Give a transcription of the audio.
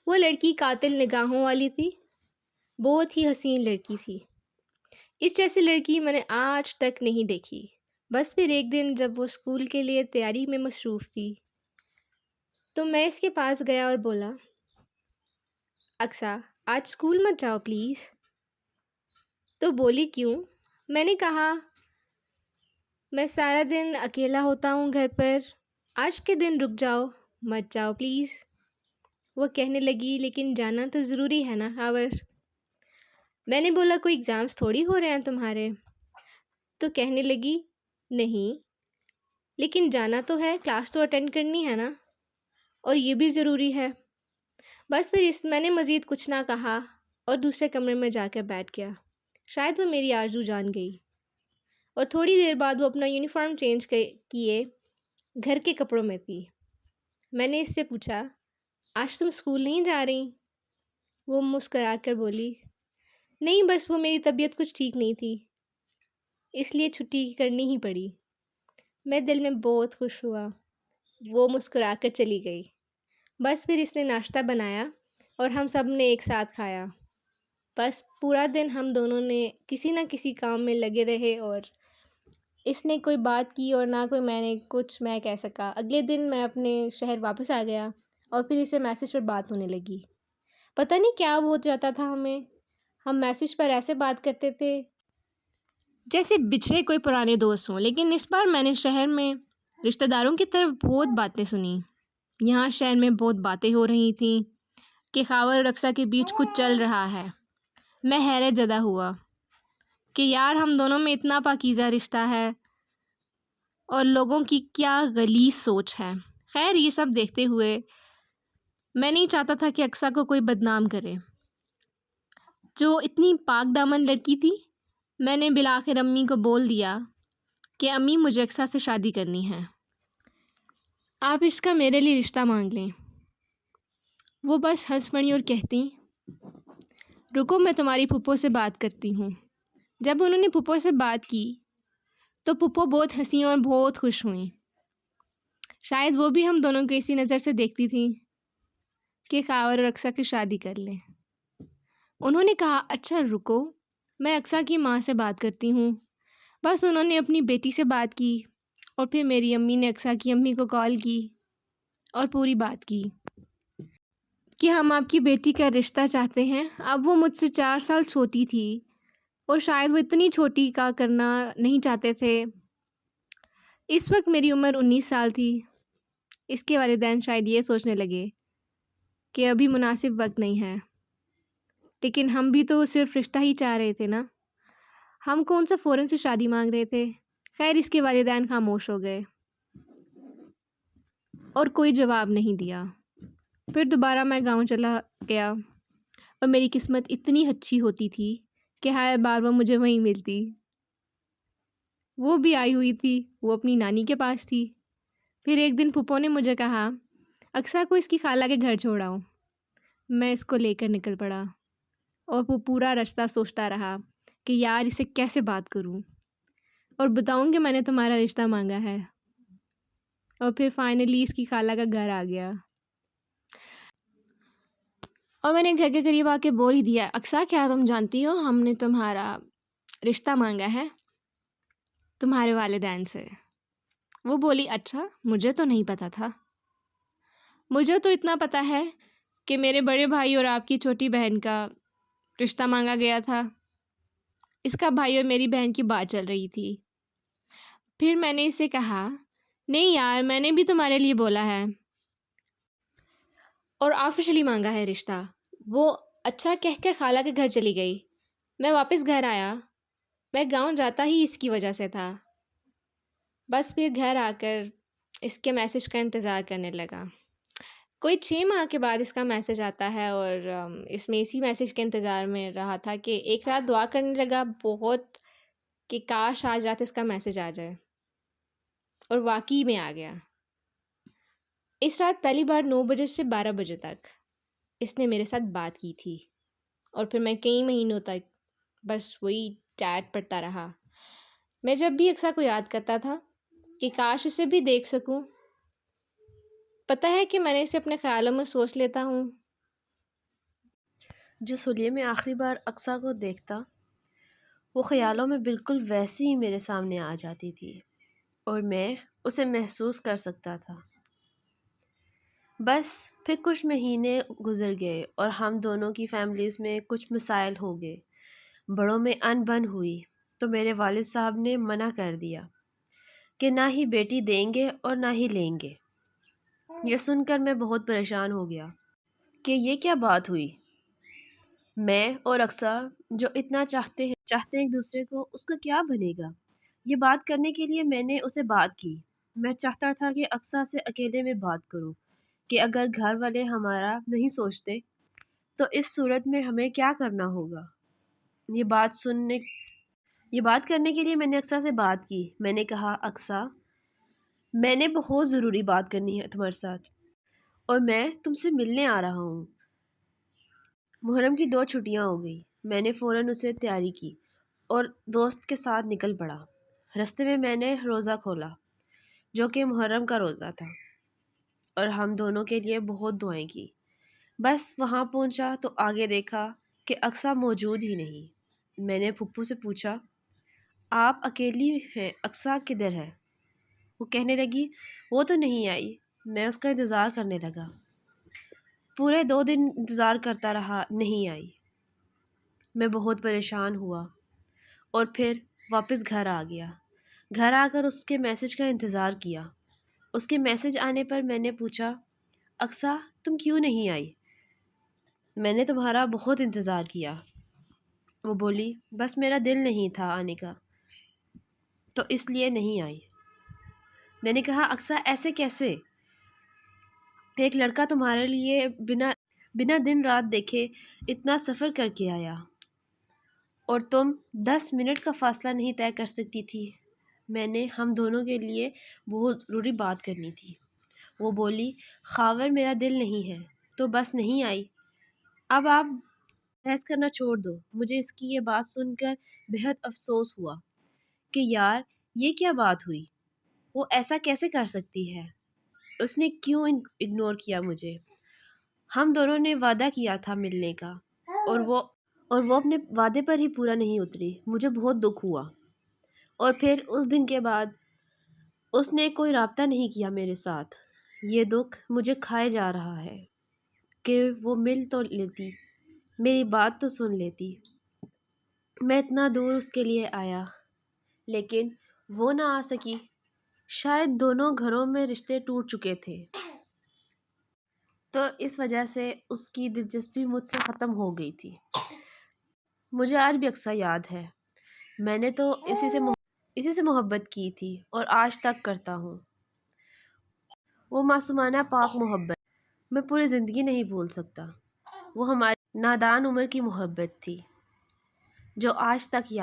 وہ لڑکی قاتل نگاہوں والی تھی، بہت ہی حسین لڑکی تھی۔ اس جیسی لڑکی میں نے آج تک نہیں دیکھی۔ بس پھر ایک دن جب وہ اسکول کے لیے تیاری میں مصروف تھی تو میں اس کے پاس گیا اور بولا، اقصیٰ آج اسکول مت جاؤ پلیز۔ تو بولی کیوں؟ میں نے کہا میں سارا دن اکیلا ہوتا ہوں گھر پر، آج کے دن رک جاؤ، مت جاؤ پلیز۔ وہ کہنے لگی لیکن جانا تو ضروری ہے نا ہاور۔ میں نے بولا کوئی ایگزامس تھوڑی ہو رہے ہیں تمہارے؟ تو کہنے لگی نہیں لیکن جانا تو ہے، کلاس تو اٹینڈ کرنی ہے نا، اور یہ بھی ضروری ہے۔ بس پھر میں نے مزید کچھ نہ کہا اور دوسرے کمرے میں جا کر بیٹھ گیا۔ شاید وہ میری آرزو جان گئی اور تھوڑی دیر بعد وہ اپنا یونیفارم چینج کیے گھر کے کپڑوں میں تھی۔ میں نے اس سے پوچھا آج تم اسکول نہیں جا رہی؟ وہ مسکرا کر بولی نہیں، بس وہ میری طبیعت کچھ ٹھیک نہیں تھی، اس لیے چھٹی کرنی ہی پڑی۔ میں دل میں بہت خوش ہوا۔ وہ مسکرا کر چلی گئی۔ بس پھر اس نے ناشتہ بنایا اور ہم سب نے ایک ساتھ کھایا۔ بس پورا دن ہم دونوں نے کسی نہ کسی کام میں لگے رہے اور اس نے کوئی بات کی اور نہ کوئی میں کہہ سکا۔ اگلے دن میں اپنے شہر واپس آ گیا اور پھر اسے میسج پر بات ہونے لگی۔ پتہ نہیں کیا ہو جاتا تھا ہم میسج پر ایسے بات کرتے تھے جیسے بچھڑے کوئی پرانے دوست ہوں۔ لیکن اس بار میں نے شہر میں رشتہ داروں کی طرف بہت باتیں سنی۔ یہاں شہر میں بہت باتیں ہو رہی تھیں کہ خاور اور اقصیٰ کے بیچ کچھ چل رہا ہے۔ میں حیرت زدہ ہوا کہ یار ہم دونوں میں اتنا پاکیزہ رشتہ ہے اور لوگوں کی کیا غلیظ سوچ ہے۔ خیر یہ سب دیکھتے ہوئے میں نہیں چاہتا تھا کہ اقصیٰ کو کوئی بدنام کرے، جو اتنی پاک دامن لڑکی تھی۔ میں نے بالآخر امی کو بول دیا کہ امی مجھے اقصیٰ سے شادی کرنی ہے، آپ اس کا میرے لیے رشتہ مانگ لیں۔ وہ بس ہنس پڑی اور کہتی رکو میں تمہاری پھپھو سے بات کرتی ہوں۔ جب انہوں نے پھپھو سے بات کی تو پھپھو بہت ہنسی اور بہت خوش ہوئیں۔ شاید وہ بھی ہم دونوں کو اسی نظر سے دیکھتی تھیں کہ خاور اور اقصیٰ کی شادی کر لیں۔ انہوں نے کہا اچھا رکو میں اقصیٰ کی ماں سے بات کرتی ہوں۔ بس انہوں نے اپنی بیٹی سے بات کی اور پھر میری امی نے اقصیٰ کی امی کو کال کی اور پوری بات کی کہ ہم آپ کی بیٹی کا رشتہ چاہتے ہیں۔ اب وہ مجھ سے 4 سال چھوٹی تھی اور شاید وہ اتنی چھوٹی کا کرنا نہیں چاہتے تھے۔ اس وقت میری عمر 19 سال تھی۔ اس کے والدین شاید یہ سوچنے لگے کہ ابھی مناسب وقت نہیں ہے، لیکن ہم بھی تو صرف رشتہ ہی چاہ رہے تھے نا، ہم کون سا فوراً سے شادی مانگ رہے تھے۔ خیر اس کے والدین خاموش ہو گئے اور کوئی جواب نہیں دیا۔ پھر دوبارہ میں گاؤں چلا گیا اور میری قسمت اتنی اچھی ہوتی تھی کہ ہائے بار وہ مجھے وہیں ملتی۔ وہ بھی آئی ہوئی تھی، وہ اپنی نانی کے پاس تھی۔ پھر ایک دن پھپھو نے مجھے کہا اقصیٰ کو اس کی خالہ کے گھر چھوڑاؤ۔ میں اس کو لے کر نکل پڑا اور وہ پورا رستہ سوچتا رہا کہ یار اسے کیسے بات کروں اور بتاؤں کہ میں نے تمہارا رشتہ مانگا ہے۔ اور پھر فائنلی اس کی خالہ کا گھر آ گیا اور میں نے گھر کے قریب آ کے بول ہی دیا اقصیٰ کیا تم جانتی ہو ہم نے تمہارا رشتہ مانگا ہے تمہارے والدین سے۔ وہ بولی اچھا مجھے تو نہیں پتہ تھا۔ مجھے تو اتنا پتہ ہے کہ میرے بڑے بھائی اور آپ کی چھوٹی بہن کا رشتہ مانگا گیا تھا۔ اس کا بھائی اور میری بہن کی بات چل رہی تھی۔ پھر میں نے اسے کہا نہیں یار میں نے بھی تمہارے لیے بولا ہے اور آفیشلی مانگا ہے رشتہ۔ وہ اچھا کہہ کر خالہ کے گھر چلی گئی۔ میں واپس گھر آیا۔ میں گاؤں جاتا ہی اس کی وجہ سے تھا۔ بس پھر گھر آ کر اس کے میسج کا انتظار کرنے لگا۔ کوئی 6 ماہ کے بعد اس کا میسج آتا ہے اور اس میں اسی میسج کے انتظار میں رہا تھا کہ ایک رات دعا کرنے لگا بہت کہ کاش آج رات اس کا میسج آ جائے، اور واقعی میں آ گیا۔ اس رات پہلی بار 9 بجے سے 12 بجے تک اس نے میرے ساتھ بات کی تھی اور پھر میں کئی مہینوں تک بس وہی چیٹ پڑھتا رہا۔ میں جب بھی اقصیٰ کو یاد کرتا تھا کہ کاش اسے بھی دیکھ سکوں۔ پتہ ہے کہ میں نے اسے اپنے خیالوں میں سوچ لیتا ہوں جس حلیے میں آخری بار اقصیٰ کو دیکھتا وہ خیالوں میں بالکل ویسی ہی میرے سامنے آ جاتی تھی اور میں اسے محسوس کر سکتا تھا۔ بس پھر کچھ مہینے گزر گئے اور ہم دونوں کی فیملیز میں کچھ مسائل ہو گئے، بڑوں میں ان بن ہوئی، تو میرے والد صاحب نے منع کر دیا کہ نہ ہی بیٹی دیں گے اور نہ ہی لیں گے۔ یہ سن کر میں بہت پریشان ہو گیا کہ یہ کیا بات ہوئی۔ میں اور اقصیٰ جو اتنا چاہتے ایک دوسرے کو، اس کا کیا بنے گا؟ یہ بات کرنے کے لیے میں نے اسے بات کی۔ میں چاہتا تھا کہ اقصیٰ سے اکیلے میں بات کروں کہ اگر گھر والے ہمارا نہیں سوچتے تو اس صورت میں ہمیں کیا کرنا ہوگا۔ یہ بات کرنے کے لیے میں نے اقصیٰ سے بات کی۔ میں نے کہا، اقصیٰ، میں نے بہت ضروری بات کرنی ہے تمہارے ساتھ اور میں تم سے ملنے آ رہا ہوں۔ محرم کی 2 چھٹیاں ہو گئی۔ میں نے فوراً اسے تیاری کی اور دوست کے ساتھ نکل پڑا۔ رستے میں نے روزہ کھولا جو کہ محرم کا روزہ تھا اور ہم دونوں کے لیے بہت دعائیں کی۔ بس وہاں پہنچا تو آگے دیکھا کہ اقصیٰ موجود ہی نہیں۔ میں نے پھپھو سے پوچھا، آپ اکیلی ہیں، اقصیٰ کدھر ہے؟ وہ کہنے لگی، وہ تو نہیں آئی۔ میں اس کا انتظار کرنے لگا۔ پورے 2 دن انتظار کرتا رہا، نہیں آئی۔ میں بہت پریشان ہوا اور پھر واپس گھر آ گیا۔ گھر آ کر اس کے میسج کا انتظار کیا۔ اس کے میسج آنے پر میں نے پوچھا، اقصیٰ، تم کیوں نہیں آئی؟ میں نے تمہارا بہت انتظار کیا۔ وہ بولی، بس میرا دل نہیں تھا آنے کا تو اس لیے نہیں آئی۔ میں نے کہا، اقصیٰ، ایسے کیسے؟ ایک لڑکا تمہارے لیے بنا دن رات دیکھے اتنا سفر کر کے آیا اور تم 10 منٹ کا فاصلہ نہیں طے کر سکتی تھی؟ ہم دونوں کے لیے بہت ضروری بات کرنی تھی۔ وہ بولی، خاور، میرا دل نہیں ہے تو بس نہیں آئی۔ اب آپ بحث کرنا چھوڑ دو۔ مجھے اس کی یہ بات سن کر بہت افسوس ہوا کہ یار، یہ کیا بات ہوئی؟ وہ ایسا کیسے کر سکتی ہے؟ اس نے کیوں اگنور کیا مجھے؟ ہم دونوں نے وعدہ کیا تھا ملنے کا اور وہ اپنے وعدے پر ہی پورا نہیں اتری۔ مجھے بہت دکھ ہوا اور پھر اس دن کے بعد اس نے کوئی رابطہ نہیں کیا میرے ساتھ۔ یہ دکھ مجھے کھائے جا رہا ہے کہ وہ مل تو لیتی، میری بات تو سن لیتی۔ میں اتنا دور اس کے لیے آیا لیکن وہ نہ آ سکی۔ شاید دونوں گھروں میں رشتے ٹوٹ چکے تھے تو اس وجہ سے اس کی دلچسپی مجھ سے ختم ہو گئی تھی۔ مجھے آج بھی اقصیٰ یاد ہے۔ میں نے تو اسی سے محبت کی تھی اور آج تک کرتا ہوں۔ وہ معصومانہ پاک محبت میں پوری زندگی نہیں بھول سکتا۔ وہ ہماری نادان عمر کی محبت تھی جو آج تک یاد